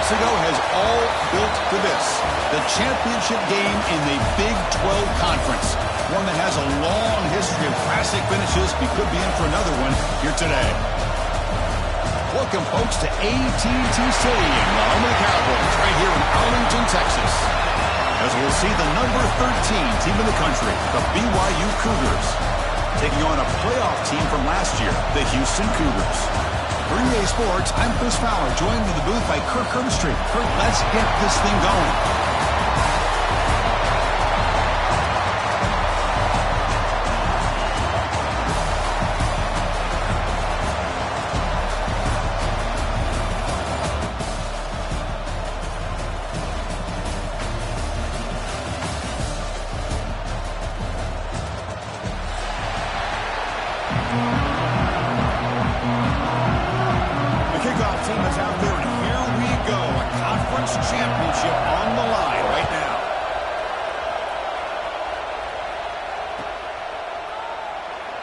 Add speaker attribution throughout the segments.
Speaker 1: months ago has all built for this. The championship game in the Big 12 Conference. One that has a long history of classic finishes. We could be in for another one here today. Welcome, folks, to AT&T Stadium, the home of the Cowboys, right here in Arlington, Texas. As we'll see the number 13 team in the country, the BYU Cougars, taking on a playoff team from last year, the Houston Cougars. For EA Sports, I'm Chris Fowler, joined in the booth by Kirk Herbstreit. Kirk, let's get this thing going.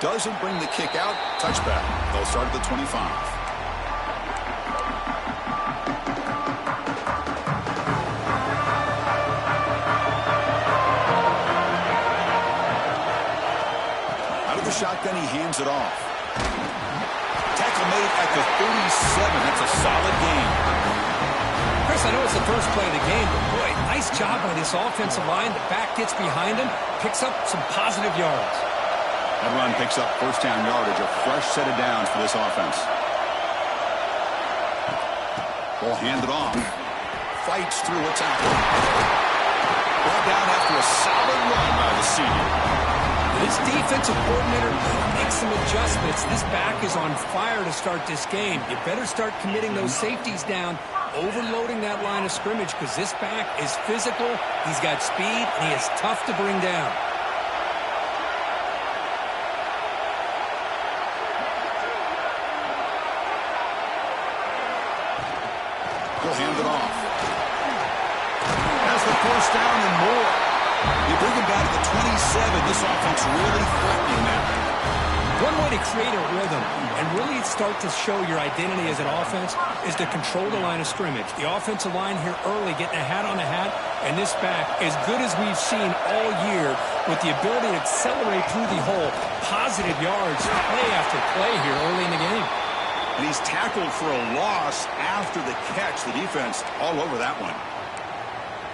Speaker 1: Doesn't bring the kick out. Touchback. They'll start at the 25. Out of the shotgun, he hands it off. Tackle made at the 37. That's a solid gain.
Speaker 2: Chris, I know it's the first play of the game, but boy, nice job by this offensive line. The back gets behind him, picks up some positive yards.
Speaker 1: That run picks up first down yardage, a fresh set of downs for this offense. Ball handed off. Fights through a tackle. Ball down after a solid run by the senior.
Speaker 2: This defensive coordinator makes some adjustments. This back is on fire to start this game. You better start committing those safeties down, overloading that line of scrimmage, because this back is physical, he's got speed, and he is tough to bring down.
Speaker 1: Hand it off. That's the first down and more. You bring him back to the 27. This offense really threatening now.
Speaker 2: One way to create a rhythm and really start to show your identity as an offense is to control the line of scrimmage. The offensive line here early getting a hat on a hat, and this back, as good as we've seen all year, with the ability to accelerate through the hole, positive yards, play after play here early in the game.
Speaker 1: And he's tackled for a loss after the catch. The defense all over that one.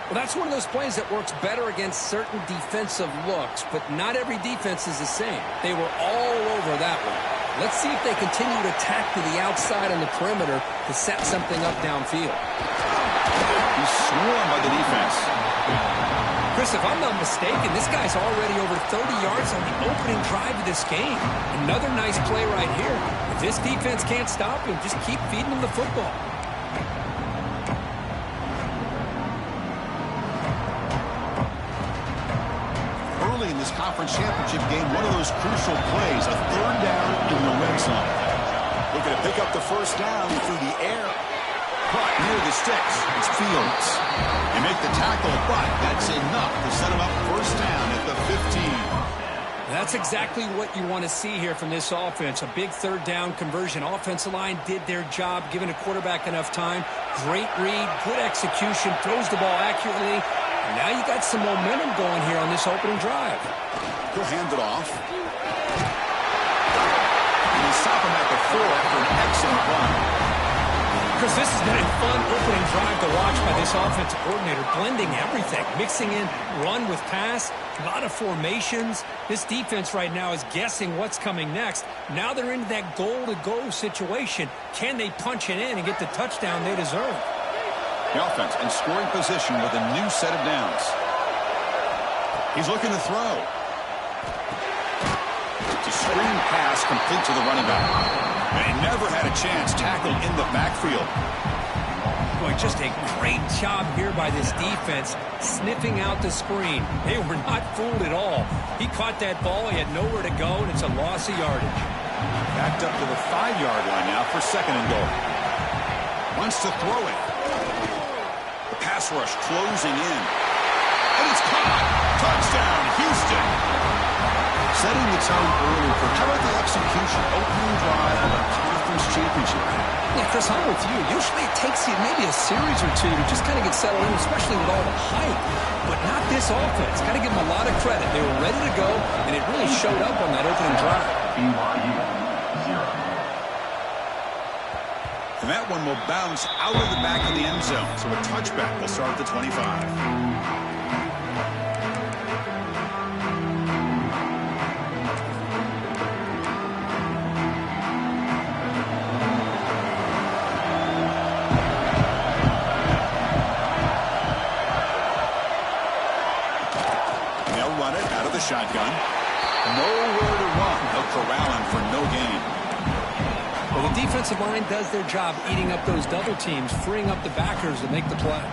Speaker 2: Well, that's one of those plays that works better against certain defensive looks, but not every defense is the same. They were all over that one. Let's see if they continue to tack to the outside on the perimeter to set something up downfield.
Speaker 1: He's swarmed by the defense.
Speaker 2: Chris, if I'm not mistaken, this guy's already over 30 yards on the opening drive of this game. Another nice play right here. If this defense can't stop him, just keep feeding him the football.
Speaker 1: Early in this conference championship game, one of those crucial plays, a third down in the red zone. Looking to pick up the first down through the air. Caught near the sticks. It's Fields. They make the tackle, but that's enough to set him up first down at the 15.
Speaker 2: That's exactly what you want to see here from this offense. A big third down conversion. Offensive line did their job, giving a quarterback enough time. Great read, good execution, throws the ball accurately. And now you got some momentum going here on this opening drive.
Speaker 1: He'll hand it off. And he'll stop him at the 4 after an excellent run.
Speaker 2: Because this has been a fun opening drive to watch by this offensive coordinator, blending everything, mixing in run with pass, a lot of formations. This defense right now is guessing what's coming next. Now they're into that goal-to-go situation. Can they punch it in and get the touchdown they deserve?
Speaker 1: The offense in scoring position with a new set of downs. He's looking to throw. It's a screen pass complete to the running back. And he never had a chance tackled in the backfield.
Speaker 2: Boy, just a great job here by this defense, sniffing out the screen. They were not fooled at all. He caught that ball, he had nowhere to go, and it's a loss of yardage.
Speaker 1: Backed up to the 5-yard line now for second and goal. Wants to throw it. The pass rush closing in. And it's caught. Touchdown, Houston. Setting the tone early for how about the execution, opening drive of a conference championship.
Speaker 2: Yeah, Chris, I'm with you. Usually it takes you maybe a series or two to just kind of get settled in, especially with all the hype. But not this offense. Got to give them a lot of credit. They were ready to go, and it really showed up on that opening drive.
Speaker 1: And that one will bounce out of the back of the end zone. So a touchback will start at the 25. Shotgun. Nowhere to run. They'll corral him for no gain.
Speaker 2: Well, the defensive line does their job eating up those double teams, freeing up the backers to make the play.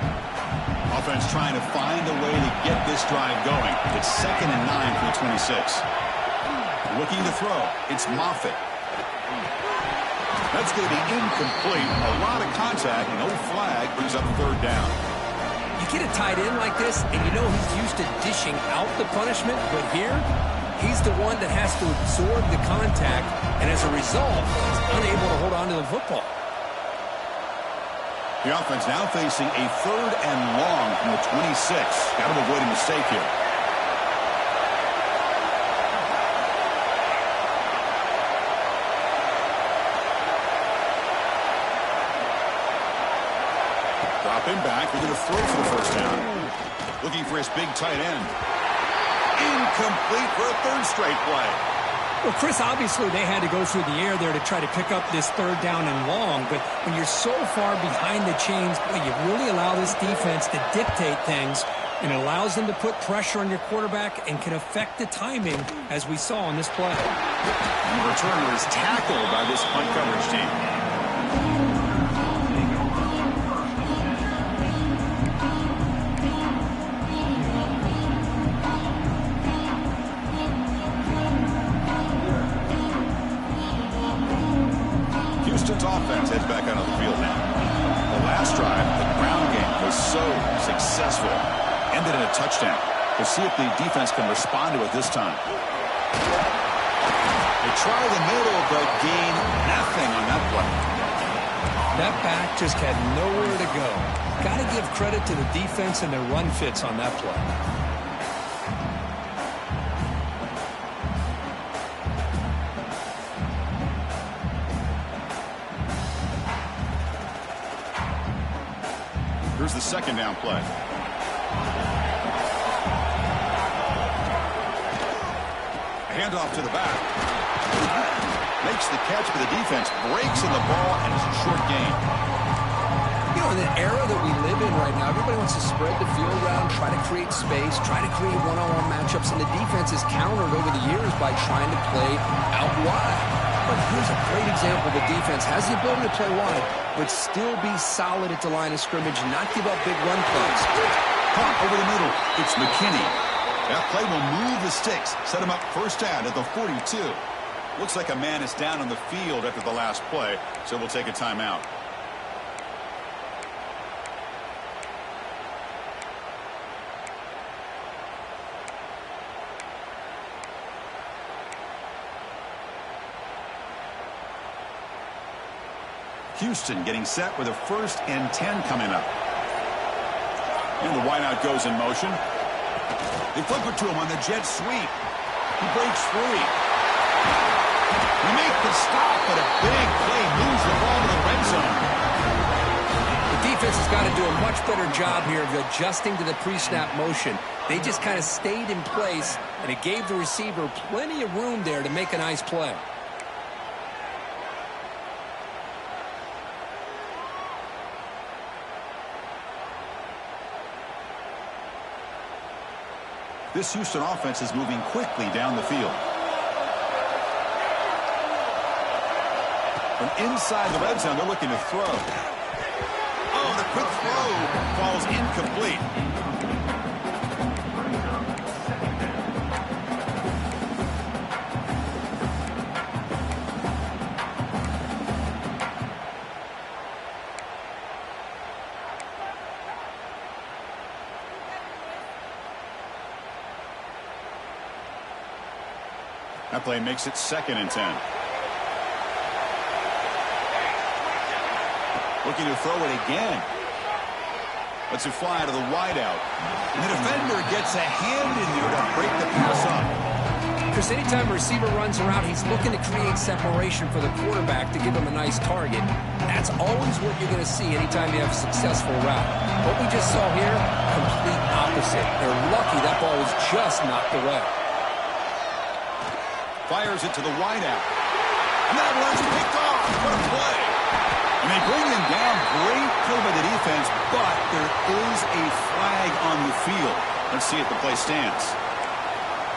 Speaker 1: Offense trying to find a way to get this drive going. It's 2nd and 9 for the 26. Looking to throw. It's Moffitt. That's going to be incomplete. A lot of contact. No flag brings up 3rd down.
Speaker 2: You get a tight end like this, and you know he's used to dishing out the punishment, but here, he's the one that has to absorb the contact, and as a result, he's unable to hold on to the football.
Speaker 1: The offense now facing a 3rd and long from the 26. Got to avoid a mistake here. Dropping back, they're going to throw for the 1st down. Looking for his big tight end. Incomplete for a 3rd straight play.
Speaker 2: Well, Chris, obviously they had to go through the air there to try to pick up this 3rd down and long, but when you're so far behind the chains, you really allow this defense to dictate things, and it allows them to put pressure on your quarterback and can affect the timing, as we saw on this play.
Speaker 1: The returner is tackled by this punt coverage team. Offense heads back out on the field now. The last drive, the ground game was so successful. Ended in a touchdown. We'll see if the defense can respond to it this time. They try the middle, but gain nothing on that play.
Speaker 2: That back just had nowhere to go. Got to give credit to the defense and their run fits on that play. Here's the 2nd down play. A handoff to the back. Makes the catch, but the defense breaks in the ball, and it's a short gain. You know, in the era that we live in right now, everybody wants to spread the field around, try to create space, try to create one-on-one matchups, and the defense is countered over the years by trying to play out wide. But here's a great example. The defense has the ability to play wide, but still be solid at the line of scrimmage, not give up big run plays.
Speaker 1: Pump over the middle. It's McKinney. That play will move the sticks, set him up 1st down at the 42. Looks like a man is down on the field after the last play, so we'll take a timeout. Houston getting set with a 1st and 10 coming up. And the wideout goes in motion. They flip it to him on the jet sweep. He breaks free. They make the stop, but a big play moves the ball to the red zone.
Speaker 2: The defense has got to do a much better job here of adjusting to the pre-snap motion. They just kind of stayed in place, and it gave the receiver plenty of room there to make a nice play.
Speaker 1: This Houston offense is moving quickly down the field. From inside the red zone, they're looking to throw. Oh, the quick throw falls incomplete. That play makes it 2nd and 10. Looking to throw it again. Lets it fly to the wideout. And the defender gets a hand in there to break the pass up.
Speaker 2: Chris, anytime a receiver runs around, he's looking to create separation for the quarterback to give him a nice target. That's always what you're going to see anytime you have a successful route. What we just saw here, complete opposite. They're lucky that ball was just knocked away.
Speaker 1: Fires it to the wideout. And that one's picked off. What a play. And they bring him down. Great play by the defense, but there is a flag on the field. Let's see if the play stands.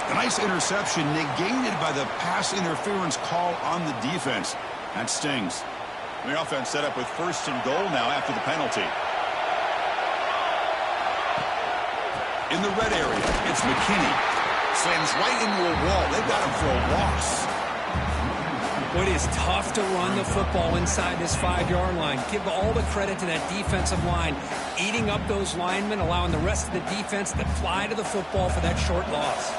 Speaker 1: A nice interception negated by the pass interference call on the defense. That stings. The offense set up with 1st and goal now after the penalty. In the red area, it's McKinney. Slams right into a wall. They've got him for a loss.
Speaker 2: It is tough to run the football inside this 5-yard line. Give all the credit to that defensive line, eating up those linemen, allowing the rest of the defense to fly to the football for that short loss.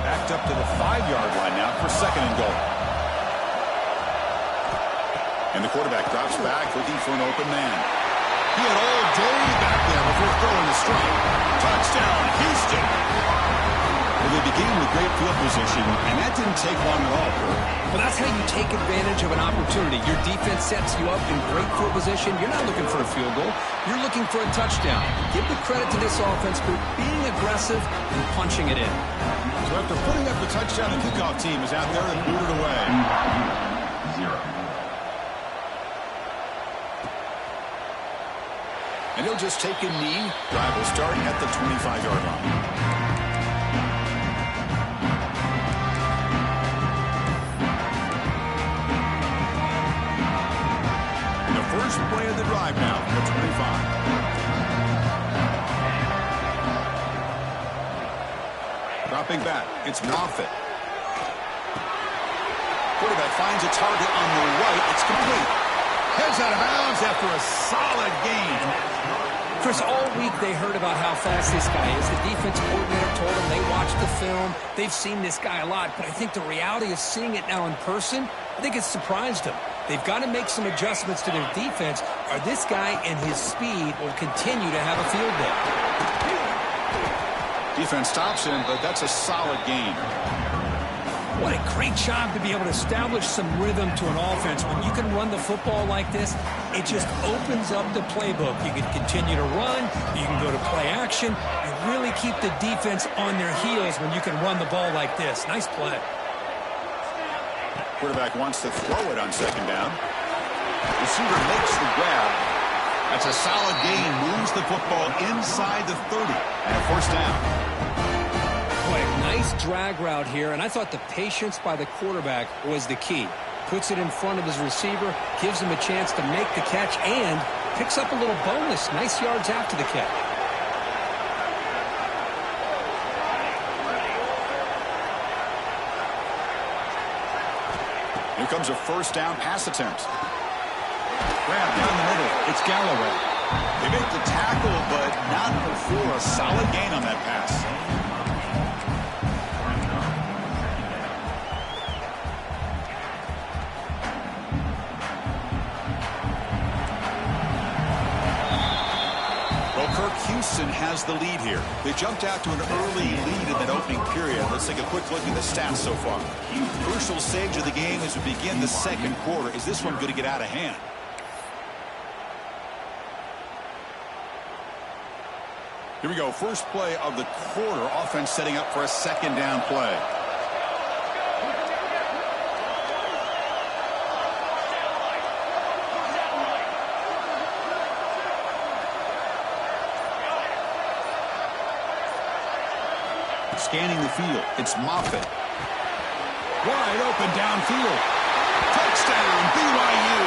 Speaker 1: Backed up to the 5-yard line now for 2nd and goal. And the quarterback drops back looking for an open man. He had all day back there before throwing the strike. Touchdown, Houston. Well, they began with great field position, and that didn't take long at all, Kurt.
Speaker 2: Well, that's how you take advantage of an opportunity. Your defense sets you up in great field position. You're not looking for a field goal. You're looking for a touchdown. Give the credit to this offense for being aggressive and punching it in.
Speaker 1: So after putting up the touchdown, the kickoff team is out there and booted away. 0. And he'll just take a knee. Drive will start at the 25-yard line. First play of the drive now from the 25. Dropping back, it's Moffitt. Quarterback finds a target on the right. It's complete. Heads out of bounds after a solid gain.
Speaker 2: Chris, all week they heard about how fast this guy is. The defense coordinator told them they watched the film. They've seen this guy a lot, but I think the reality of seeing it now in person, I think it's surprised them. They've got to make some adjustments to their defense, or this guy and his speed will continue to have a field day.
Speaker 1: Defense stops him, but that's a solid gain.
Speaker 2: What a great job to be able to establish some rhythm to an offense. When you can run the football like this, it just opens up the playbook. You can continue to run. You can go to play action. You really keep the defense on their heels when you can run the ball like this. Nice play.
Speaker 1: Quarterback wants to throw it on 2nd down. Receiver makes the grab. That's a solid gain. Moves the football inside the 30. And a 1st down.
Speaker 2: Boy, a nice drag route here, and I thought the patience by the quarterback was the key. Puts it in front of his receiver, gives him a chance to make the catch, and picks up a little bonus. Nice yards after the catch.
Speaker 1: Here comes a 1st down pass attempt. Grab down the middle. It's Galloway. They make the tackle, but not before a solid gain on that pass. Well, Kirk, Houston has the lead here. They jumped out to an early lead in that opening period. Let's take a quick look at the stats so far. Crucial stage of the game as we begin the 2nd quarter. Is this one going to get out of hand? Here we go. First play of the quarter. Offense setting up for a 2nd down play. Scanning the field. It's Moffitt. Wide open downfield. Touchdown, BYU.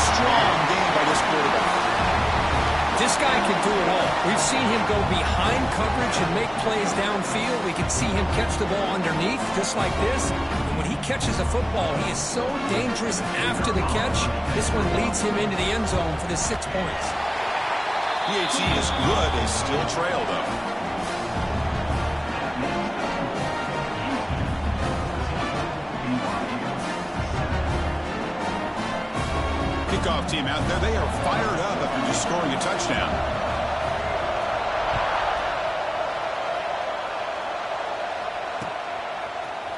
Speaker 1: Strong game by this quarterback.
Speaker 2: This guy can do it all. We've seen him go behind coverage and make plays downfield. We can see him catch the ball underneath, just like this. And when he catches a football, he is so dangerous after the catch. This one leads him into the end zone for the 6 points.
Speaker 1: PHE is good. They still trail, though. Kickoff team out there, they are fired up after just scoring a touchdown.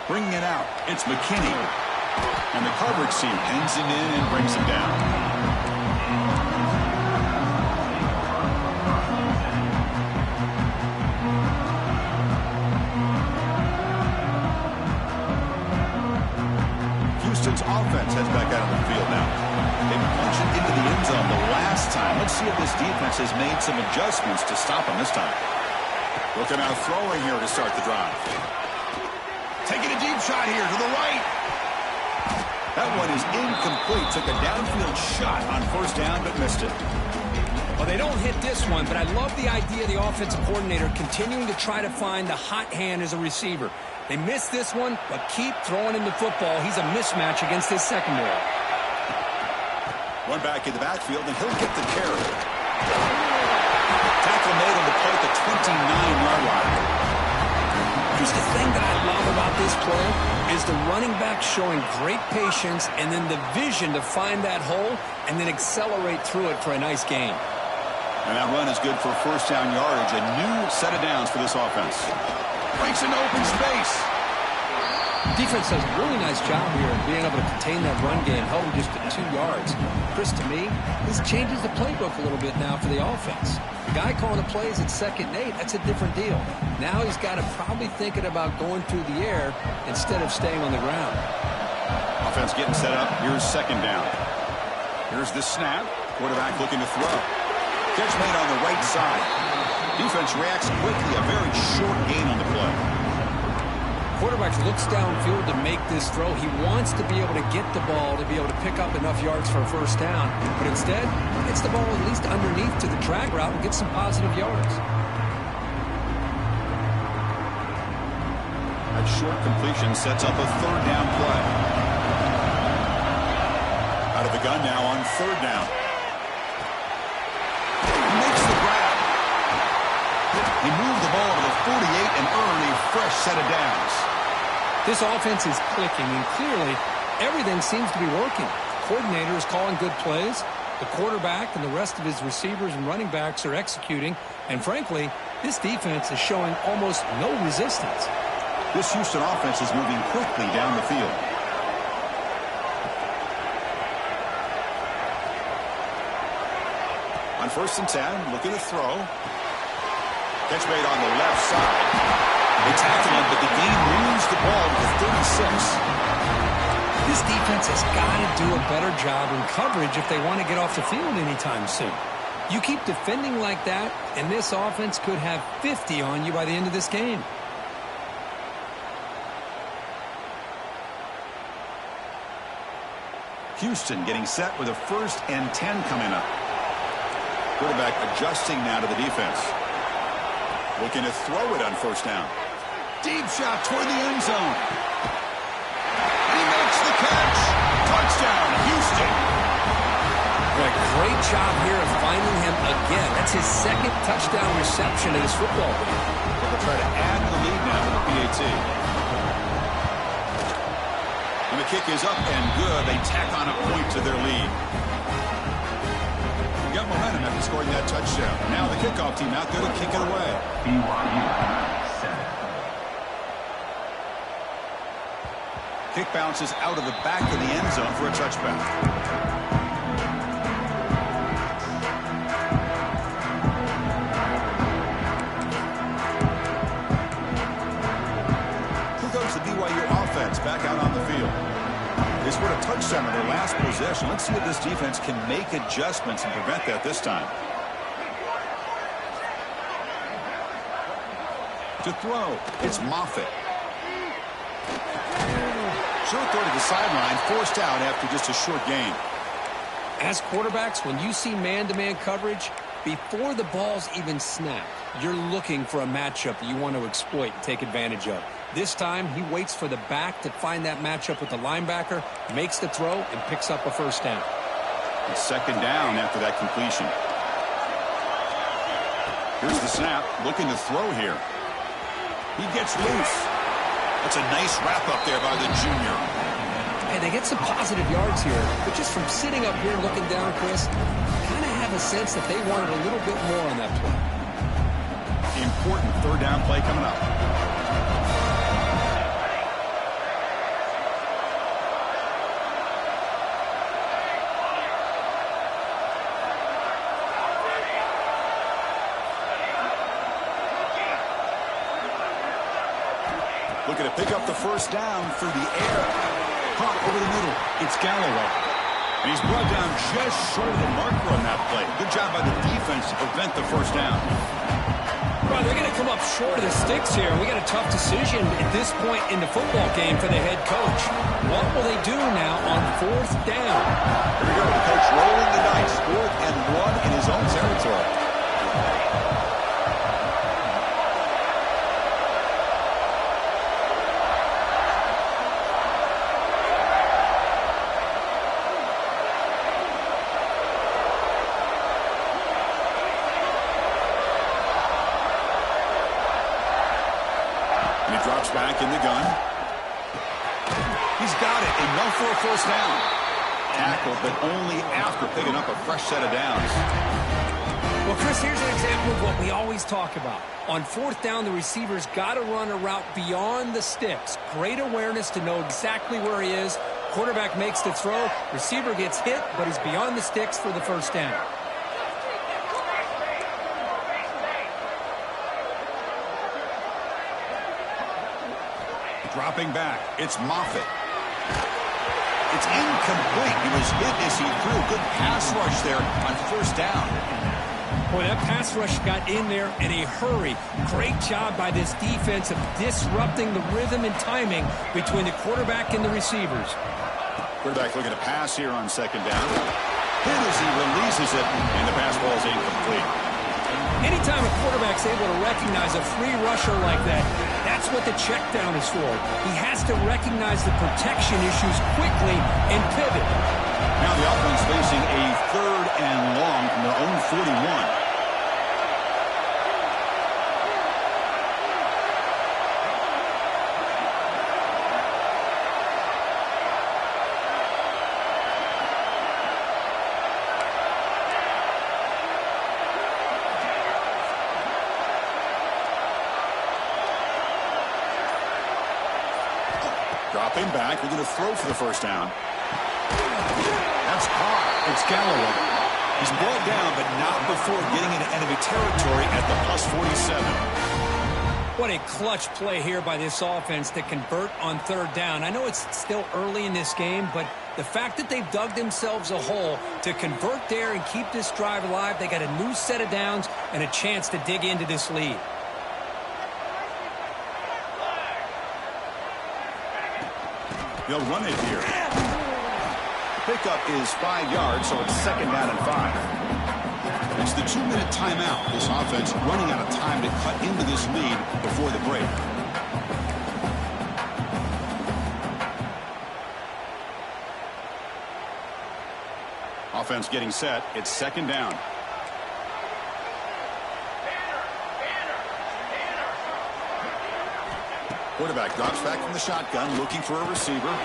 Speaker 1: Bringing it out, it's McKinney. And the coverage team pens him in and brings him down. Houston's offense heads back out on the field now. They punched it into the end zone the last time. Let's see if this defense has made some adjustments to stop them this time. Looking out throwing here to start the drive. Taking a deep shot here to the right. That one is incomplete. Took a downfield shot on first down, but missed it.
Speaker 2: Well, they don't hit this one, but I love the idea of the offensive coordinator continuing to try to find the hot hand as a receiver. They missed this one, but keep throwing him the football. He's a mismatch against his secondary.
Speaker 1: One back in the backfield, and he'll get the carry. Tackle made on the play at the 29-yard line.
Speaker 2: Here's the thing that I love about this play is the running back showing great patience and then the vision to find that hole and then accelerate through it for a nice gain.
Speaker 1: And that run is good for first down yardage. A new set of downs for this offense. Breaks into open space.
Speaker 2: Defense does a really nice job here of being able to contain that run game, held him just at 2 yards. Chris, to me, this changes the playbook a little bit now for the offense. The guy calling the plays at 2nd and 8, that's a different deal. Now he's got to probably thinking about going through the air instead of staying on the ground.
Speaker 1: Offense getting set up. Here's 2nd down. Here's the snap. Quarterback looking to throw. Catch made on the right side. Defense reacts quickly. A very short gain on the play.
Speaker 2: Quarterback looks downfield to make this throw. He wants to be able to get the ball to be able to pick up enough yards for a first down. But instead, gets the ball at least underneath to the drag route and gets some positive yards.
Speaker 1: That short completion sets up a 3rd down play. Out of the gun now on 3rd down. He makes the grab. He moved the ball to the 48 and earned a fresh set of downs.
Speaker 2: This offense is clicking, and clearly everything seems to be working. The coordinator is calling good plays. The quarterback and the rest of his receivers and running backs are executing. And frankly, this defense is showing almost no resistance.
Speaker 1: This Houston offense is moving quickly down the field. On 1st and 10, looking to throw. Catch made on the left side. They tackle him, but the game moves the ball to the 36.
Speaker 2: This defense has got to do a better job in coverage if they want to get off the field anytime soon. You keep defending like that, and this offense could have 50 on you by the end of this game.
Speaker 1: Houston getting set with a 1st and 10 coming up. Quarterback adjusting now to the defense. Looking to throw it on 1st down. Deep shot toward the end zone. He makes the catch. Touchdown, Houston.
Speaker 2: A great job here of finding him again. That's his 2nd touchdown reception in his football game.
Speaker 1: They'll try to add to the lead now with the PAT. And the kick is up and good. They tack on a point to their lead. Got momentum after scoring that touchdown. Now the kickoff team out there to kick it away. Kick bounces out of the back of the end zone for a touchback. Here goes the BYU offense back out on the field. They scored a touchdown in their last possession. Let's see if this defense can make adjustments and prevent that this time. To throw, it's Moffitt. Short throw to the sideline, forced out after just a short gain.
Speaker 2: As quarterbacks, when you see man-to-man coverage, before the ball's even snapped, you're looking for a matchup that you want to exploit and take advantage of. This time, he waits for the back to find that matchup with the linebacker, makes the throw, and picks up a 1st down.
Speaker 1: It's 2nd down after that completion. Here's the snap, looking to throw here. He gets loose. That's a nice wrap up there by the junior.
Speaker 2: Hey, they get some positive yards here, but just from sitting up here looking down, Chris, kind of have a sense that they wanted a little bit more on that play.
Speaker 1: Important third down play coming up. Looking to pick up the first down through the air. Caught over the middle. It's Galloway. And he's brought down just short of the marker on that play. Good job by the defense to prevent the first down.
Speaker 2: Well, they're going to come up short of the sticks here. We got a tough decision at this point in the football game for the head coach. What will they do now on fourth down?
Speaker 1: Here we go. The coach rolling the dice. 4th and 1 in his own territory. Drops back in the gun. He's got it. Enough for a first down. Tackle, but only after picking up a fresh set of downs.
Speaker 2: Well, Chris, here's an example of what we always talk about. On fourth down, the receiver's got to run a route beyond the sticks. Great awareness to know exactly where he is. Quarterback makes the throw. Receiver gets hit, but he's beyond the sticks for the first down.
Speaker 1: Dropping back. It's Moffitt. It's incomplete. He was hit as he threw. Good pass rush there on first down.
Speaker 2: Boy, that pass rush got in there in a hurry. Great job by this defense of disrupting the rhythm and timing between the quarterback and the receivers.
Speaker 1: Quarterback looking to pass here on second down. Hit as he releases it, and the pass ball is incomplete.
Speaker 2: Anytime a quarterback's able to recognize a free rusher like that, that's what the check down is for. He has to recognize the protection issues quickly and pivot.
Speaker 1: Now the offense facing a 3rd and long from their own 41. Dropping back, we're going to throw for the first down. That's caught. It's Galloway. He's brought down, but not before getting into enemy territory at the +47.
Speaker 2: What a clutch play here by this offense to convert on third down. I know it's still early in this game, but the fact that they've dug themselves a hole to convert there and keep this drive alive, they got a new set of downs and a chance to dig into this lead.
Speaker 1: They'll run it here. Pickup is 5 yards, so it's 2nd down and 5. It's the 2-minute timeout. This offense running out of time to cut into this lead before the break. Offense getting set. It's 2nd down. Quarterback drops back from the shotgun, looking for a receiver.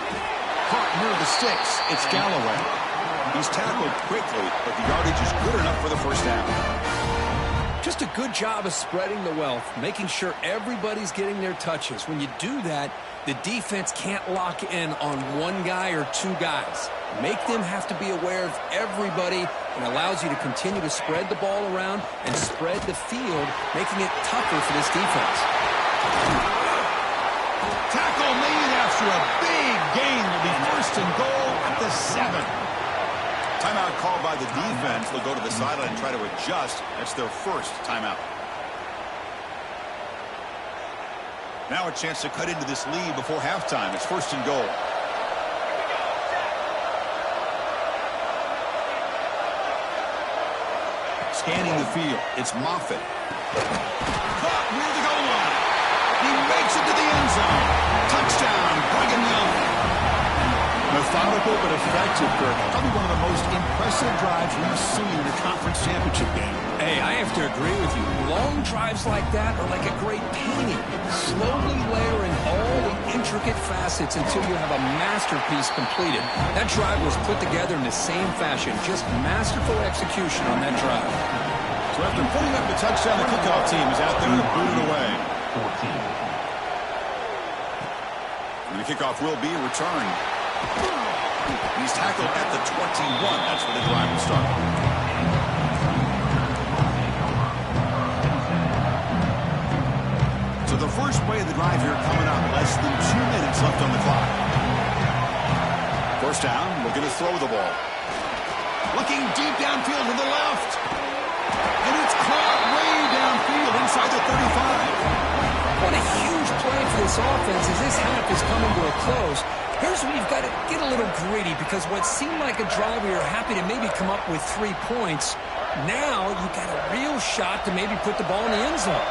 Speaker 1: Caught near the sticks. It's Galloway. He's tackled quickly, but the yardage is good enough for the first down.
Speaker 2: Just a good job of spreading the wealth, making sure everybody's getting their touches. When you do that, the defense can't lock in on one guy or two guys. Make them have to be aware of everybody, and allows you to continue to spread the ball around and spread the field, making it tougher for this defense.
Speaker 1: Tackle made after a big gain. Will be 1st and goal at the 7. Timeout called by the defense. They'll go to the sideline and try to adjust. That's their first timeout. Now a chance to cut into this lead before halftime. It's 1st and goal. Scanning the field. It's Moffitt. Caught near the goal line. He makes it to the end zone. Touchdown, Brigham Young. Methodical but effective, Kirk. Probably one of the most impressive drives we've seen in a conference conference championship game.
Speaker 2: Hey, I have to agree with you. Long drives like that are like a great painting. Slowly layering all the intricate facets until you have a masterpiece completed. That drive was put together in the same fashion. Just masterful execution on that drive.
Speaker 1: So after putting up the touchdown, the kickoff team is out there to boot it away. And the kickoff will be returned. He's tackled at the 21. That's where the drive will start. So the first play of the drive here coming up. Less than 2 minutes left on the clock. First down, looking to throw the ball. Looking deep downfield to the left. And it's caught way downfield inside the 35.
Speaker 2: What a huge play for this offense as this half is coming to a close. Here's where you've got to get a little gritty because what seemed like a drive where you're happy to maybe come up with 3 points, now you've got a real shot to maybe put the ball in the end zone.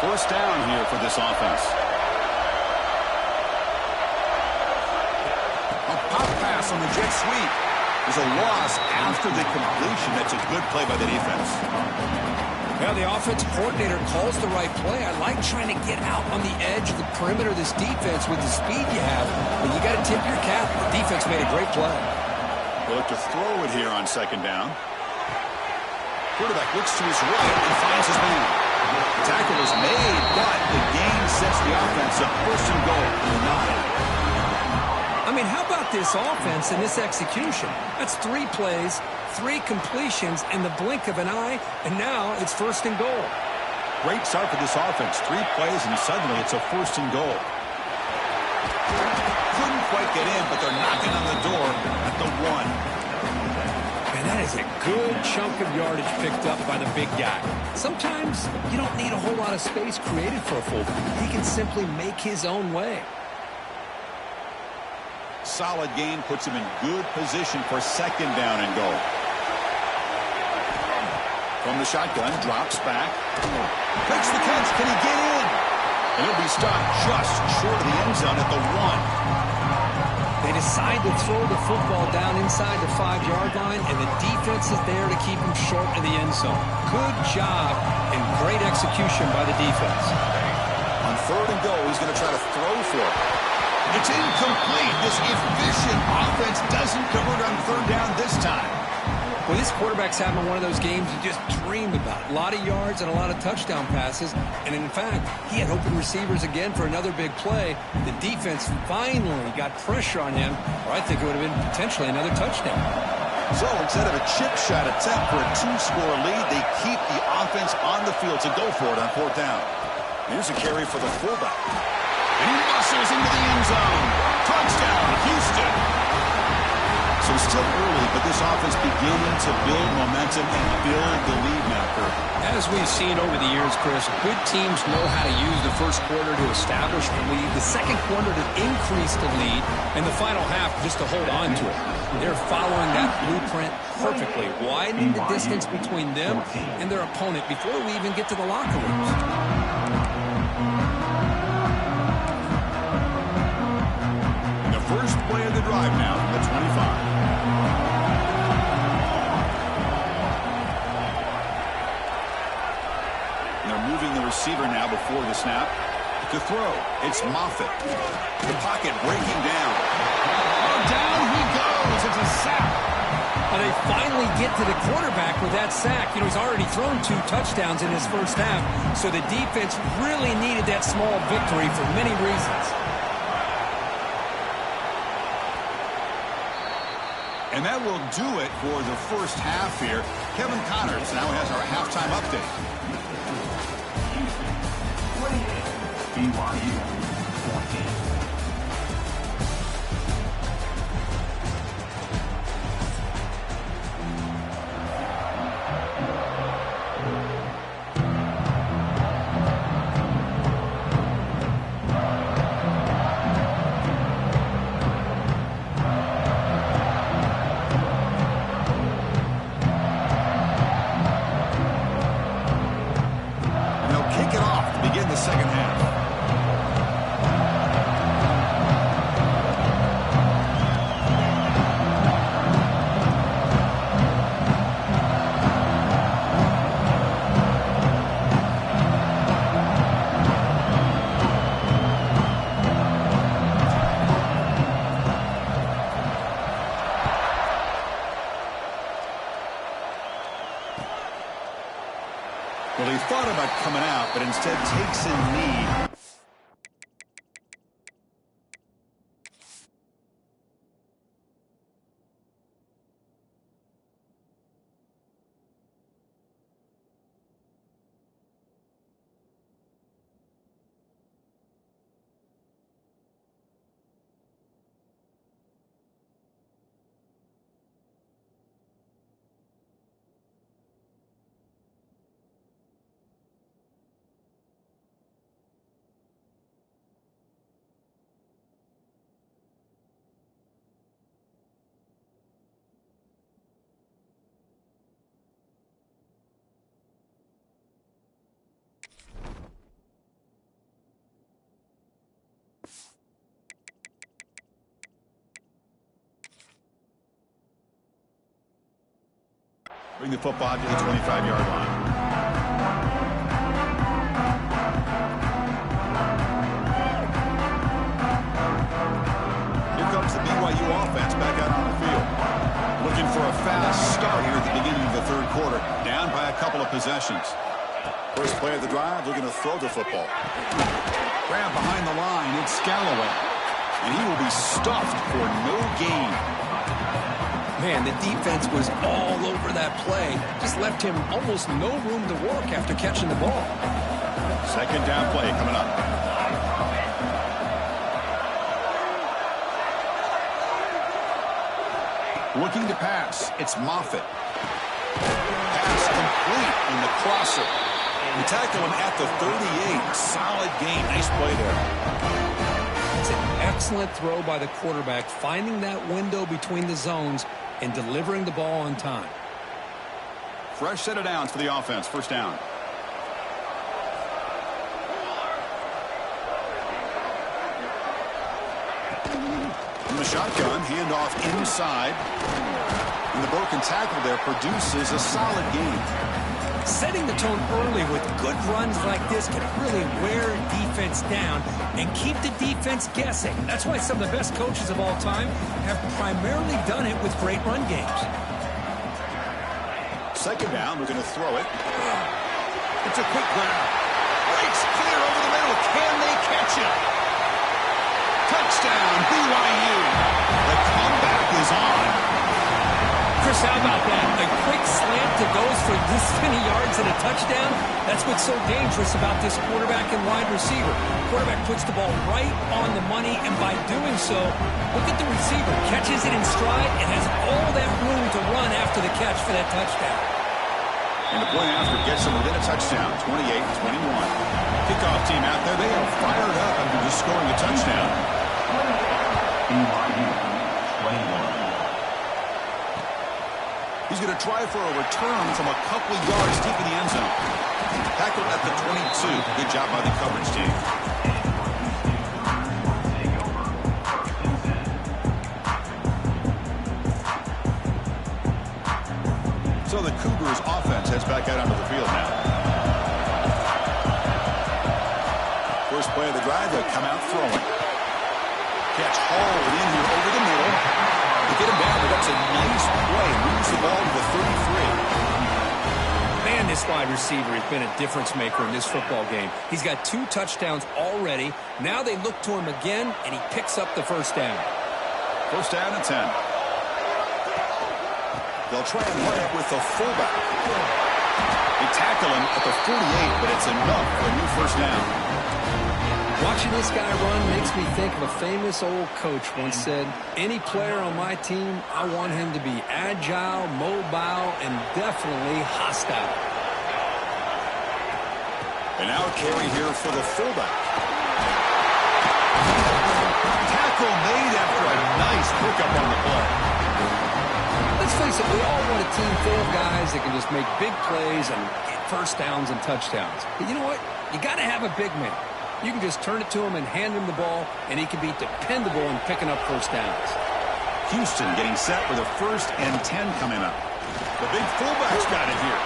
Speaker 1: First down here for this offense. A pop pass on the jet sweep. There's a loss after the completion. That's a good play by the defense.
Speaker 2: Well, the offensive coordinator calls the right play. I like trying to get out on the edge of the perimeter of this defense with the speed you have. But you got to tip your cap. The defense made a great play.
Speaker 1: They look to throw it here on second down. Quarterback looks to his right and finds his man. The tackle is made, but the gain sets the offense up. First and goal from the 9.
Speaker 2: I mean, how about this offense and this execution? That's 3 plays, 3 completions in the blink of an eye, and now it's first and goal.
Speaker 1: Great start for this offense. 3 plays, and suddenly it's a first and goal. Couldn't quite get in, but they're knocking on the door at the 1.
Speaker 2: And that is a good chunk of yardage picked up by the big guy. Sometimes you don't need a whole lot of space created for a fullback. He can simply make his own way.
Speaker 1: Solid gain puts him in good position for second down and goal. From the shotgun, drops back. Makes the catch. Can he get in? And he'll be stopped just short of the end zone at the 1.
Speaker 2: They decide to throw the football down inside the 5-yard line, and the defense is there to keep him short of the end zone. Good job and great execution by the defense.
Speaker 1: On third and goal, he's going to try to throw for it. It's incomplete. This efficient offense doesn't convert on third down this time.
Speaker 2: Well, this quarterback's having one of those games you just dreamed about. A lot of yards and a lot of touchdown passes. And in fact, he had open receivers again for another big play. The defense finally got pressure on him, or I think it would have been potentially another touchdown.
Speaker 1: So instead of a chip shot attempt for a 2-score lead, they keep the offense on the field to go for it on fourth down. Here's a carry for the fullback. And he muscles into the end zone. Touchdown, Houston. So still early, but this offense beginning to build momentum and build the lead now, Kurt.
Speaker 2: As we've seen over the years, Chris, good teams know how to use the first quarter to establish the lead, the second quarter to increase the lead, and the final half just to hold on to it. They're following that blueprint perfectly, widening the distance between them and their opponent before we even get to the locker rooms.
Speaker 1: First play of the drive now from the 25. And they're moving the receiver now before the snap. To throw, it's Moffitt. The pocket breaking down. Oh, down he goes. It's a sack.
Speaker 2: Well, they finally get to the quarterback with that sack. You know, he's already thrown 2 touchdowns in his first half, so the defense really needed that small victory for many reasons.
Speaker 1: And that will do it for the first half here. Kevin Connors now has our halftime update. BYU 14. Well, he thought about coming out, but instead takes a knee. Bring the football to the 25-yard line. Here comes the BYU offense back out on the field. Looking for a fast start here at the beginning of the third quarter. Down by a couple of possessions. First play of the drive, looking to throw the football. Grab behind the line, it's Scalloway. And he will be stuffed for no gain.
Speaker 2: Man, the defense was all over that play. Just left him almost no room to work after catching the ball.
Speaker 1: Second down play coming up. Looking to pass. It's Moffitt. Pass complete in the crosser. We tackle him at the 38. Solid gain. Nice play there.
Speaker 2: It's an excellent throw by the quarterback, finding that window between the zones and delivering the ball on time.
Speaker 1: Fresh set of downs for the offense. First down. From the shotgun, handoff inside. And the broken tackle there produces a solid gain.
Speaker 2: Setting the tone early with good runs like this can really wear defense down and keep the defense guessing. That's why some of the best coaches of all time have primarily done it with great run games.
Speaker 1: Second down, we're going to throw it. It's a quick grab. Breaks clear over the middle. Can they catch it? Touchdown, BYU. The comeback is on.
Speaker 2: Chris, how about that? A quick slant that goes for this many yards and a touchdown. That's what's so dangerous about this quarterback and wide receiver. Quarterback puts the ball right on the money, and by doing so, look at the receiver. Catches it in stride and has all that room to run after the catch for that touchdown.
Speaker 1: And the play after gets them within a touchdown, 28-21. Kickoff team out there, they are fired up after just scoring a touchdown. BYU, 21. He's going to try for a return from a couple of yards deep in the end zone. Tackled at the 22. Good job by the coverage team. So the Cougars offense heads back out onto the field now. First play of the drive, they come out throwing. Catch hauled in here over the middle. To get him down, but that's a nice play. Moves the ball to the 33.
Speaker 2: Man, this wide receiver has been a difference maker in this football game. He's got 2 touchdowns already. Now they look to him again, and he picks up the first down.
Speaker 1: First down and 10. They'll try and run it with the fullback. They tackle him at the 48, but it's enough for a new first down.
Speaker 2: Watching this guy run makes me think of a famous old coach once said, any player on my team, I want him to be agile, mobile, and definitely hostile.
Speaker 1: And now a carry here for the fullback. Tackle made after a nice pickup on the play.
Speaker 2: Let's face it, we all want a team full of guys that can just make big plays and get first downs and touchdowns. But you know what? You got to have a big man. You can just turn it to him and hand him the ball, and he can be dependable in picking up first downs.
Speaker 1: Houston getting set with a 1st and 10 coming up. The big fullback's got it here.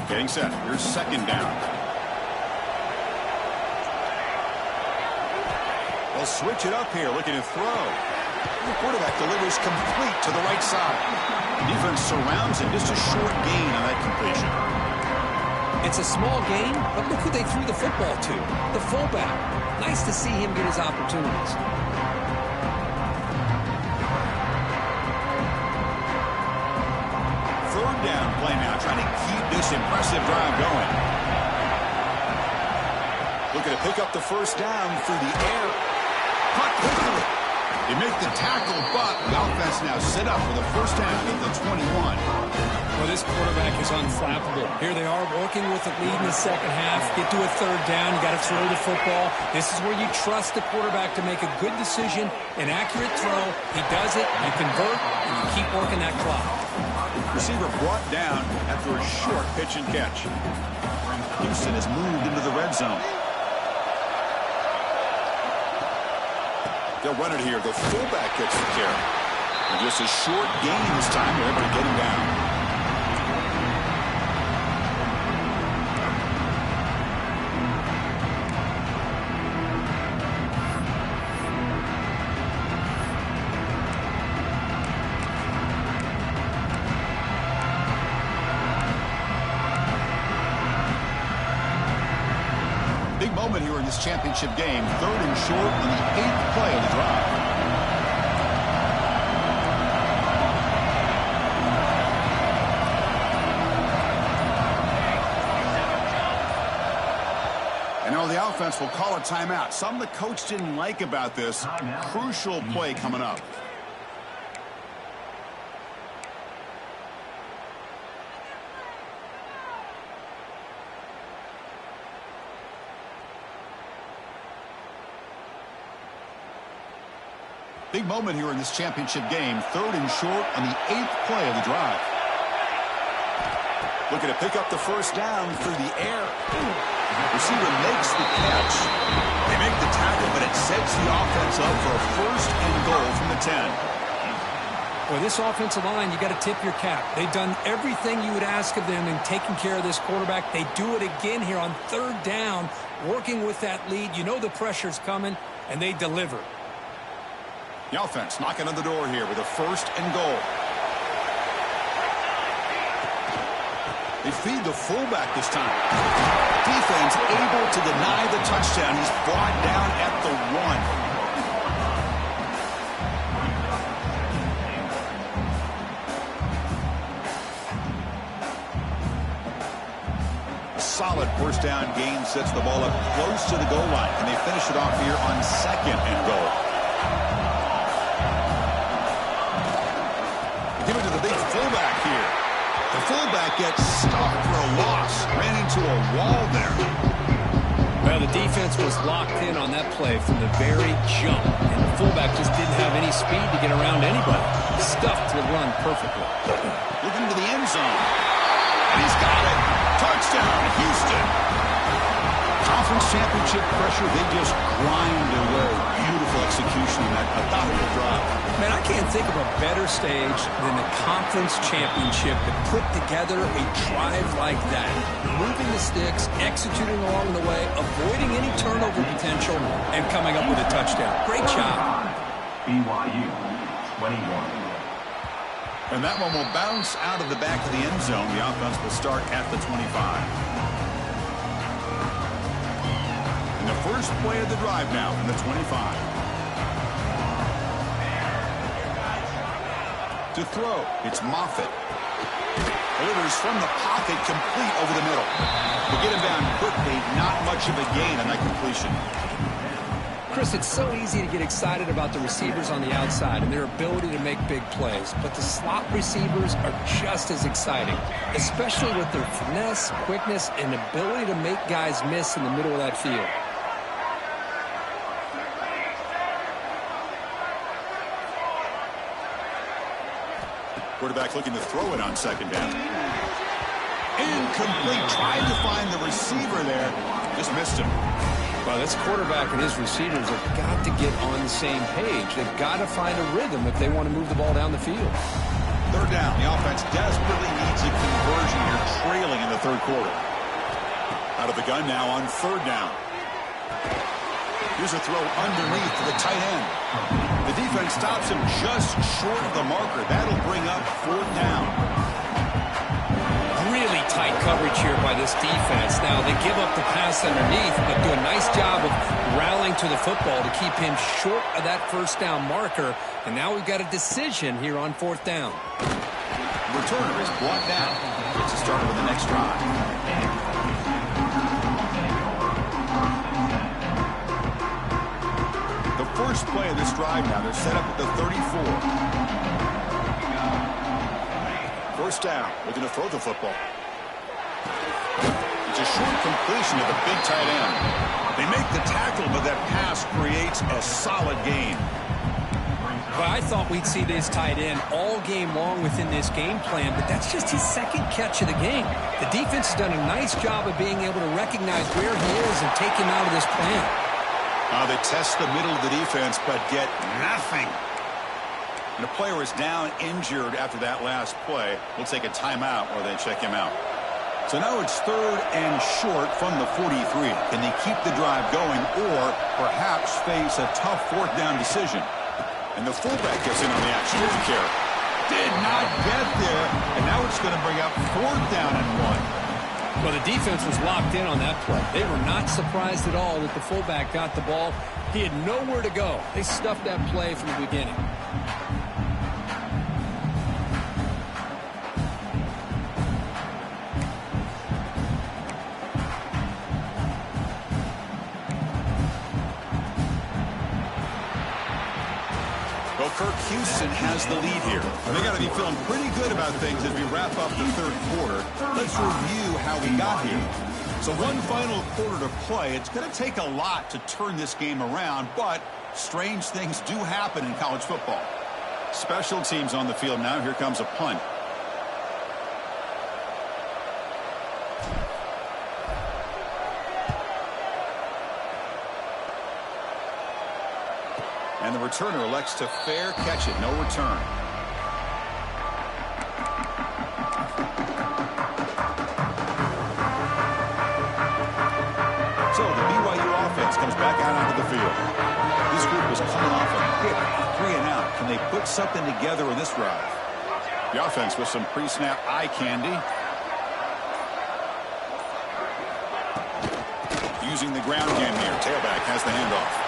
Speaker 1: Getting set. Here's second down. They'll switch it up here, looking to throw. The quarterback delivers complete to the right side. The defense surrounds him. Just a short gain on that completion.
Speaker 2: It's a small gain, but look who they threw the football to. The fullback. Nice to see him get his opportunities.
Speaker 1: Third down play now, trying to keep this impressive drive going. Looking to pick up the first down through the air. Caught quickly. They make the tackle, but the offense now set up for the first down at the 21.
Speaker 2: Well, this quarterback is unflappable. Here they are working with the lead in the second half. Get to a third down. You got to throw the football. This is where you trust the quarterback to make a good decision, an accurate throw. He does it, you convert, and you keep working that clock.
Speaker 1: Receiver brought down after a short pitch and catch. Houston has moved into the red zone. They'll run it here. The fullback gets the carry. And just a short gain this time. They're able to get him down. Big moment here in this championship game. Third and short on the 8th play of the drive. And now the offense will call a timeout. Something the coach didn't like about this. Crucial play coming up. Big moment here in this championship game. Third and short on the 8th play of the drive. Looking to pick up the first down through the air. Receiver makes the catch. They make the tackle, but it sets the offense up for a first and goal from the 10.
Speaker 2: Well, this offensive line, you got to tip your cap. They've done everything you would ask of them in taking care of this quarterback. They do it again here on third down, working with that lead. You know the pressure's coming, and they deliver.
Speaker 1: The offense knocking on the door here with a first and goal. They feed the fullback this time. Defense able to deny the touchdown. He's brought down at the 1. A solid first down gain sets the ball up close to the goal line. And they finish it off here on second and goal. Give it to the big fullback here. The fullback gets stopped for a loss. Ran into a wall there.
Speaker 2: Well, the defense was locked in on that play from the very jump. And the fullback just didn't have any speed to get around anybody. Stuffed the run perfectly.
Speaker 1: Looking to the end zone. And he's got it. Touchdown, Houston. Conference championship pressure, they just grind away. Beautiful execution on that methodical drive.
Speaker 2: Man, I can't think of a better stage than the conference championship to put together a drive like that. Moving the sticks, executing along the way, avoiding any turnover potential, and coming up with a touchdown. Great job.
Speaker 3: BYU 21.
Speaker 1: And that one will bounce out of the back of the end zone. The offense will start at the 25. And the first play of the drive now from the 25. To throw, it's Moffitt. Delivers from the pocket, complete over the middle. To get him down quickly, not much of a gain on that completion.
Speaker 2: Chris, it's so easy to get excited about the receivers on the outside and their ability to make big plays, but the slot receivers are just as exciting, especially with their finesse, quickness, and ability to make guys miss in the middle of that field.
Speaker 1: Quarterback looking to throw it on second down. Incomplete. Trying to find the receiver there. Just missed him.
Speaker 2: Well, this quarterback and his receivers have got to get on the same page. They've got to find a rhythm if they want to move the ball down the field.
Speaker 1: Third down. The offense desperately needs a conversion here, trailing in the third quarter. Out of the gun now on third down. Here's a throw underneath to the tight end. The defense stops him just short of the marker. That'll bring up 4th down.
Speaker 2: Really tight coverage here by this defense. Now, they give up the pass underneath, but do a nice job of rallying to the football to keep him short of that 1st down marker. And now we've got a decision here on 4th down.
Speaker 1: Returner is brought down. Gets us started with the next drive. The first play of this drive now, they're set up at the 34. 1st down, looking to throw the football. It's a short completion of the big tight end. They make the tackle, but that pass creates a solid gain.
Speaker 2: Well, I thought we'd see this tight end all game long within this game plan, but that's just his 2nd catch of the game. The defense has done a nice job of being able to recognize where he is and take him out of this plan.
Speaker 1: They test the middle of the defense, but get nothing. And the player is down injured after that last play. We'll take a timeout or they check him out. So now it's 3rd and short from the 43. Can they keep the drive going or perhaps face a tough 4th down decision? And the fullback gets in on the action. Here's a carry. Did not get there. And now it's going to bring up 4th down and 1.
Speaker 2: Well, the defense was locked in on that play. They were not surprised at all that the fullback got the ball. He had nowhere to go. They stuffed that play from the beginning.
Speaker 1: Well, Kirk Houston has the lead here. They got to be feeling pretty good about things as we wrap up the 3rd quarter. Let's review how we got here. So one final quarter to play. It's going to take a lot to turn this game around, but strange things do happen in college football. Special teams on the field now. Here comes a punt. And the returner elects to fair catch it. No return. So the BYU offense comes back out onto the field. This group is coming off a hit, 3 and out. Can they put something together in this drive? The offense with some pre-snap eye candy. Using the ground game here. Tailback has the handoff.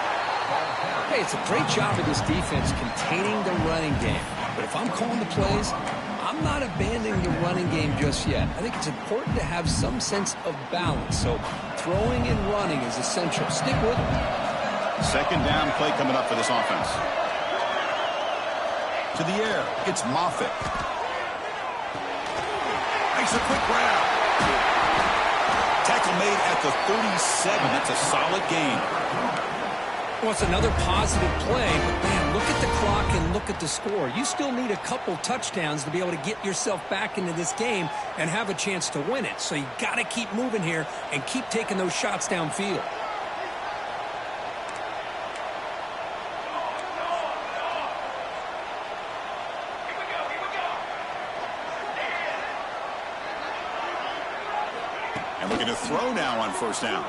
Speaker 2: Hey, it's a great job of this defense containing the running game. But if I'm calling the plays, I'm not abandoning the running game just yet. I think it's important to have some sense of balance. So throwing and running is essential. Stick with it.
Speaker 1: 2nd down play coming up for this offense. To the air, it's Moffitt. Makes a quick grab. Tackle made at the 37. That's a solid gain.
Speaker 2: Well, it's another positive play, but man, look at the clock and look at the score. You still need a couple touchdowns to be able to get yourself back into this game and have a chance to win it. So you got to keep moving here and keep taking those shots downfield.
Speaker 1: And looking to throw now on 1st down.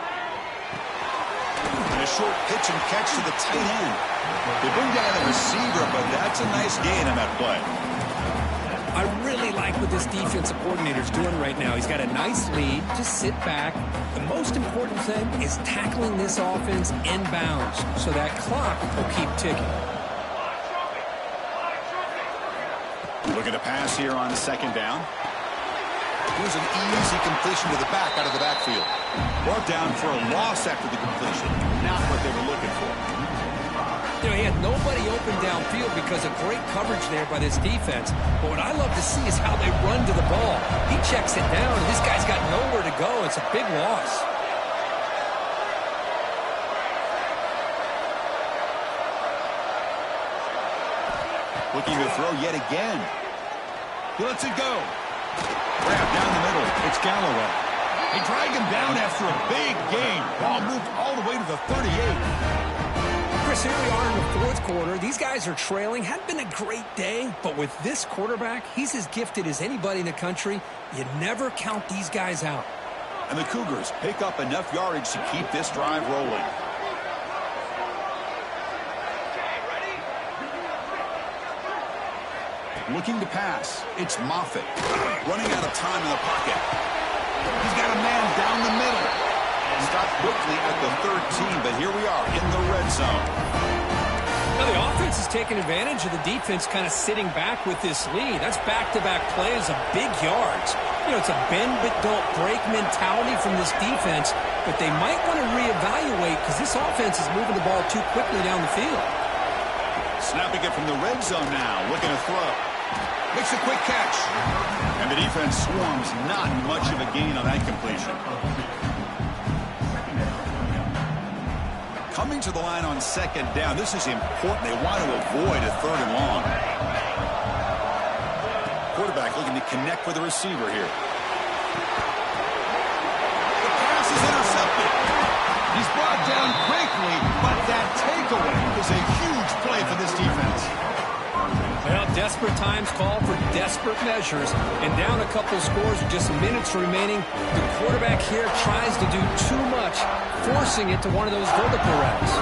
Speaker 1: And a short pitch and catch to the tight end. They bring down the receiver, but that's a nice gain on that play.
Speaker 2: I really like what this defensive coordinator is doing right now. He's got a nice lead. Just sit back. The most important thing is tackling this offense inbounds so that clock will keep ticking.
Speaker 1: Looking to pass here on 2nd down. Here's an easy completion to the back out of the backfield. Brought down for a loss after the completion. Not what they were looking for.
Speaker 2: You know, he had nobody open downfield because of great coverage there by this defense. But what I love to see is how they run to the ball. He checks it down, and this guy's got nowhere to go. It's a big loss.
Speaker 1: Looking to throw yet again. He lets it go. Grab down the middle. It's Galloway. They drag him down after a big gain. Ball moved all the way to the 38.
Speaker 2: Chris, here we are in the 4th quarter. These guys are trailing. Hadn't been a great day, but with this quarterback, he's as gifted as anybody in the country. You never count these guys out.
Speaker 1: And the Cougars pick up enough yardage to keep this drive rolling. Looking to pass. It's Moffitt. Running out of time in the pocket. He's got a man down the middle. Stopped quickly at the 13, but here we are in the red zone.
Speaker 2: Now the offense is taking advantage of the defense kind of sitting back with this lead. That's back-to-back plays of big yards. You know, it's a bend-but-don't-break mentality from this defense, but they might want to reevaluate because this offense is moving the ball too quickly down the field.
Speaker 1: Snapping it from the red zone now, looking to throw. Makes a quick catch. And the defense swarms, not much of a gain on that completion. Coming to the line on second down. This is important. They want to avoid a third and long. Quarterback looking to connect with the receiver here. The pass is intercepted. He's brought down quickly, but that takeaway is a huge play for this defense.
Speaker 2: Well, desperate times call for desperate measures, and down a couple scores with just minutes remaining, the quarterback here tries to do too much, forcing it to one of those vertical routes.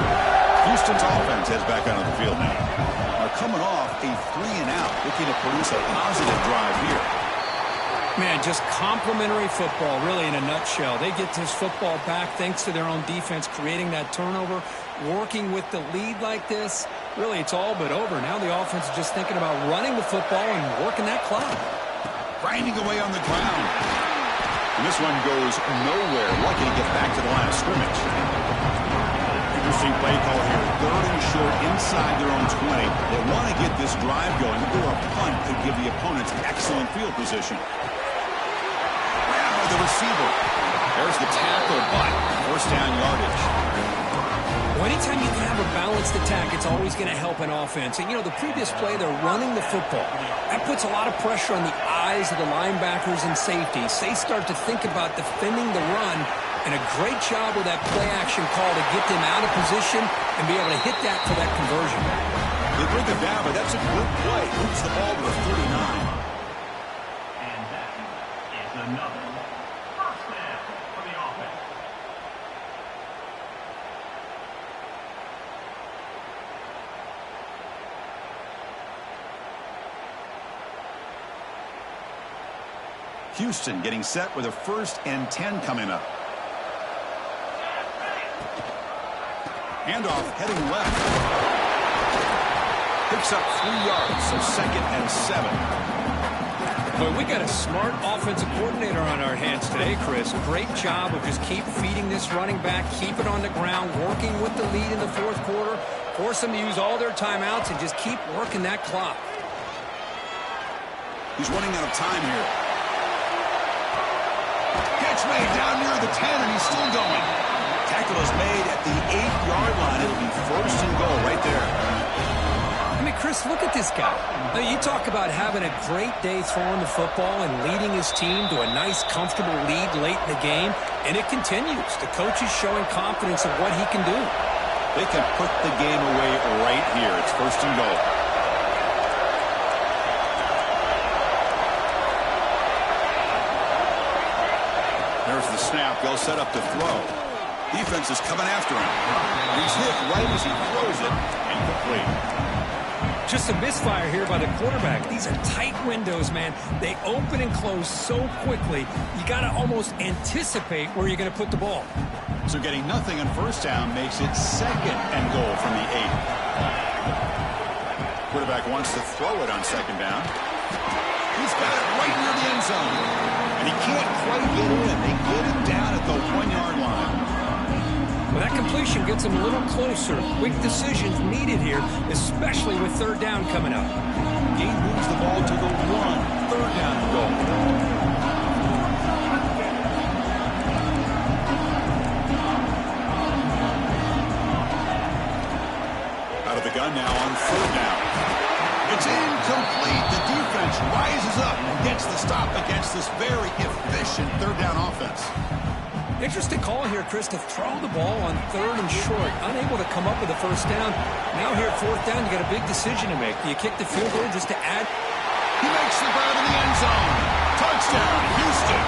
Speaker 1: Houston's offense heads back onto the field now. Are coming off a 3-and-out, looking to produce a positive drive here.
Speaker 2: Man, just complimentary football, really, in a nutshell. They get this football back thanks to their own defense, creating that turnover, working with the lead like this. Really, it's all but over. Now the offense is just thinking about running the football and working that clock.
Speaker 1: Grinding away on the ground. And this one goes nowhere. Lucky to get back to the line of scrimmage. Interesting play call here. 3rd and short inside their own 20. They want to get this drive going, or a punt could give the opponents excellent field position. The receiver. There's the tackle, but first down yardage.
Speaker 2: Well, anytime you can have a balanced attack, it's always going to help an offense. And, you know, the previous play, they're running the football. That puts a lot of pressure on the eyes of the linebackers and safeties. They start to think about defending the run, and a great job with that play-action call to get them out of position and be able to hit that for that conversion.
Speaker 1: They bring them down, but that's a good play. Moves the ball to the 39.
Speaker 3: And that is another first down for the offense.
Speaker 1: Houston getting set with a 1st and 10 coming up. Handoff heading left. Picks up 3 yards, so 2nd and 7.
Speaker 2: But we got a smart offensive coordinator on our hands today, Chris. Great job of just keep feeding this running back, keep it on the ground, working with the lead in the 4th quarter, force them to use all their timeouts, and just keep working that clock.
Speaker 1: He's running out of time here. Catch made down near the 10, and he's still going. Tackle is made at the 8-yard line. It'll be 1st and goal right there.
Speaker 2: I mean, Chris, look at this guy. Now, you talk about having a great day throwing the football and leading his team to a nice, comfortable lead late in the game, and it continues. The coach is showing confidence of what he can do.
Speaker 1: They can put the game away right here. It's 1st and goal. There's the snap. They'll set up to throw. Defense is coming after him. He's hit right as he throws it. Incomplete.
Speaker 2: Just a misfire here by the quarterback. These are tight windows, man. They open and close so quickly. You got to almost anticipate where you're going to put the ball.
Speaker 1: So getting nothing on 1st down makes it 2nd and goal from the 8. Quarterback wants to throw it on 2nd down. He's got it right near the end zone. And he can't quite get in. They get it down at the 1-yard line.
Speaker 2: Well, that completion gets him a little closer. Quick decisions needed here, especially with 3rd down coming up.
Speaker 1: He moves the ball to the 1. 3rd down and goal. Out of the gun now on 3rd down. It's incomplete. The defense rises up and gets the stop against this very efficient 3rd down offense.
Speaker 2: Interesting call here, Chris, to throw the ball on 3rd and short. Unable to come up with a 1st down. Now here at 4th down, you got a big decision to make. Do you kick the field goal just to add?
Speaker 1: He makes the grab in the end zone. Touchdown, Houston.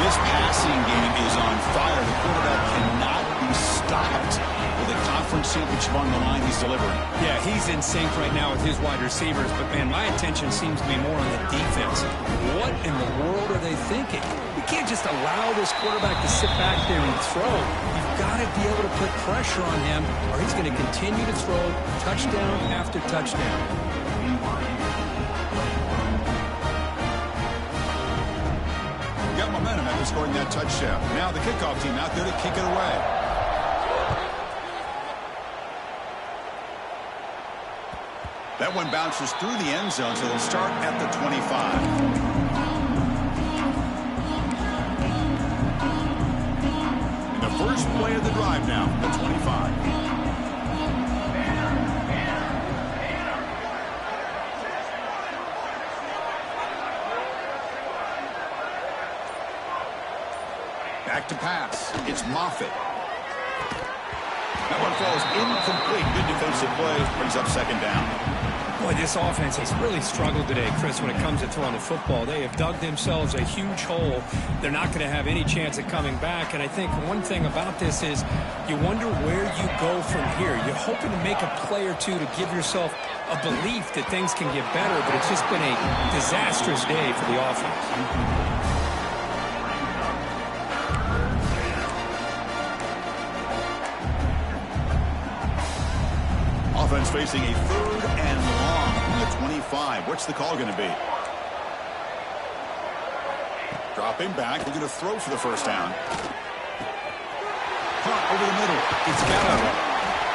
Speaker 1: This passing game is on fire. The quarterback cannot be stopped with a confident conference championship on the line, he's delivering.
Speaker 2: Yeah, he's in sync right now with his wide receivers, but, man, my attention seems to be more on the defense. What in the world are they thinking? You can't just allow this quarterback to sit back there and throw. You've got to be able to put pressure on him, or he's going to continue to throw touchdown after touchdown.
Speaker 1: Got momentum after scoring that touchdown. Now the kickoff team out there to kick it away. That one bounces through the end zone, so they'll start at the 25. In the first play of the drive now, the 25. Back to pass. It's Moffitt. That one falls incomplete. Good defensive play. Brings up second down.
Speaker 2: Boy, this offense has really struggled today, Chris, when it comes to throwing the football. They have dug themselves a huge hole. They're not going to have any chance at coming back. And I think one thing about this is you wonder where you go from here. You're hoping to make a play or two to give yourself a belief that things can get better, but it's just been a disastrous day for the offense.
Speaker 1: Offense facing a third and long from the 25. What's the call going to be? Dropping back. They're going to throw for the first down. Caught over the middle. It's Galloway.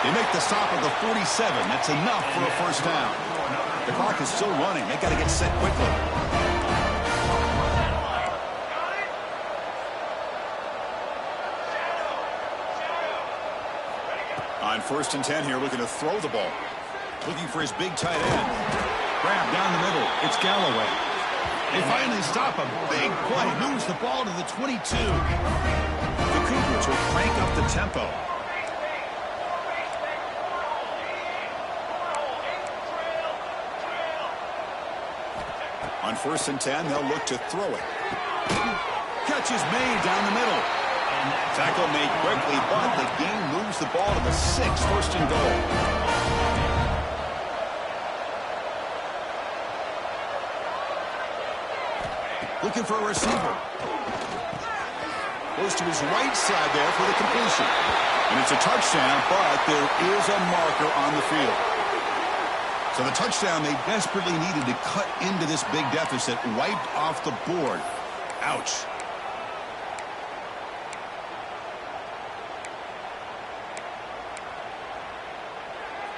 Speaker 1: They make the stop at the 47. That's enough for a first down. The clock is still running. They got to get set quickly. On 1st and 10 here, looking to throw the ball. Looking for his big tight end. Grab down the middle. It's Galloway. They finally stop him. Big play. Moves the ball to the 22. The Cougars will crank up the tempo. On 1st and 10, they'll look to throw it. Catch is made down the middle. Tackle made quickly, but the game moves the ball to the 6, 1st and goal. Looking for a receiver. Goes to his right side there for the completion. And it's a touchdown, but there is a marker on the field. So the touchdown they desperately needed to cut into this big deficit, wiped off the board. Ouch.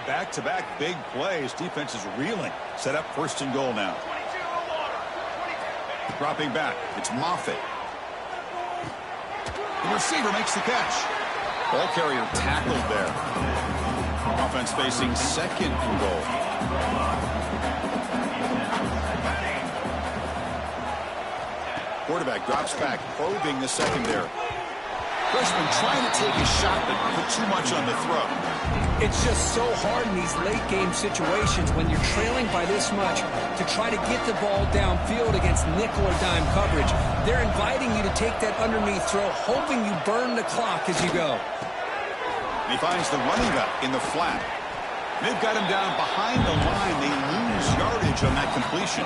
Speaker 1: Back-to-back big plays. Defense is reeling. Set up 1st and goal now. Dropping back. It's Moffitt. The receiver makes the catch. Ball carrier tackled there. Offense facing 2nd and goal. Quarterback drops back, probing the secondary. Freshman trying to take a shot, but put too much on the throw.
Speaker 2: It's just so hard in these late-game situations when you're trailing by this much to try to get the ball downfield against nickel or dime coverage. They're inviting you to take that underneath throw, hoping you burn the clock as you go.
Speaker 1: And he finds the running back in the flat. They've got him down behind the line. They lose yardage on that completion.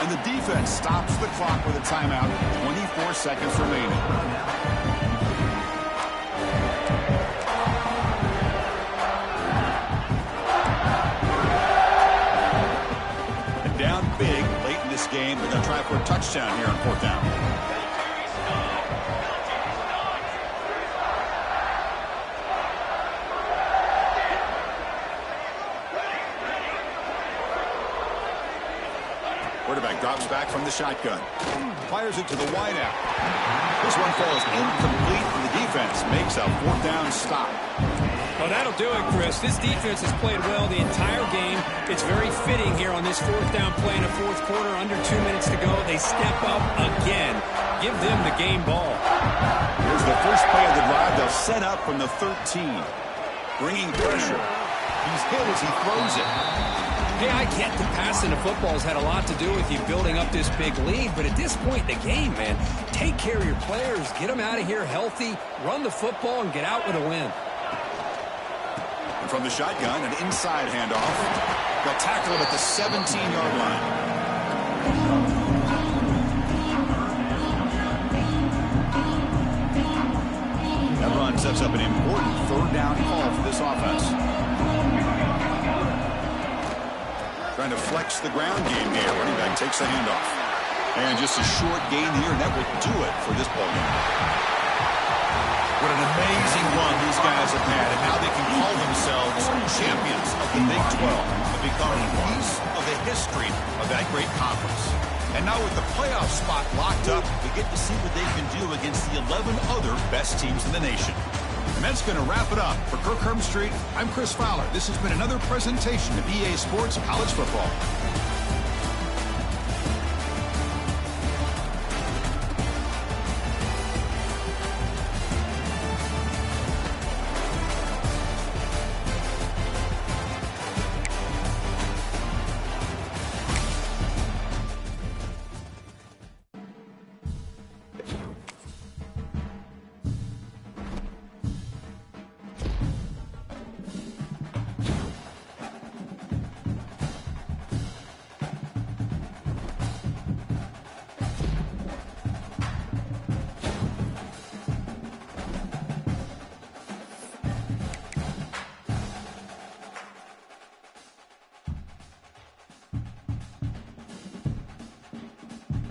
Speaker 1: And the defense stops the clock with a timeout. 24 seconds remaining. Down big late in this game. They're going to try for a touchdown here on 4th down. Quarterback drops back from the shotgun. Fires it to the wideout. This one falls incomplete, and the defense makes a 4th down stop.
Speaker 2: Well, that'll do it, Chris. This defense has played well the entire game. It's very fitting here on this 4th down play in the 4th quarter. Under 2 minutes to go. They step up again. Give them the game ball.
Speaker 1: Here's the first play of the drive. They'll set up from the 13. Bringing pressure. He's hit as he throws it.
Speaker 2: Hey, I get the passing the football has had a lot to do with you building up this big lead, but at this point in the game, man, take care of your players. Get them out of here healthy. Run the football and get out with a win.
Speaker 1: from the shotgun, an inside handoff. They'll tackle him at the 17-yard line. That run sets up an important third down call for this offense. Trying to flex the ground game here. Running back takes the handoff. And just a short gain here, and that will do it for this ball game. What an amazing run these guys have had, and now they can call themselves champions of the Big 12 and become a piece of the history of that great conference. And now with the playoff spot locked up, we get to see what they can do against the 11 other best teams in the nation. And that's going to wrap it up. For Kirk Herbstreit, I'm Chris Fowler. This has been another presentation of EA Sports College Football.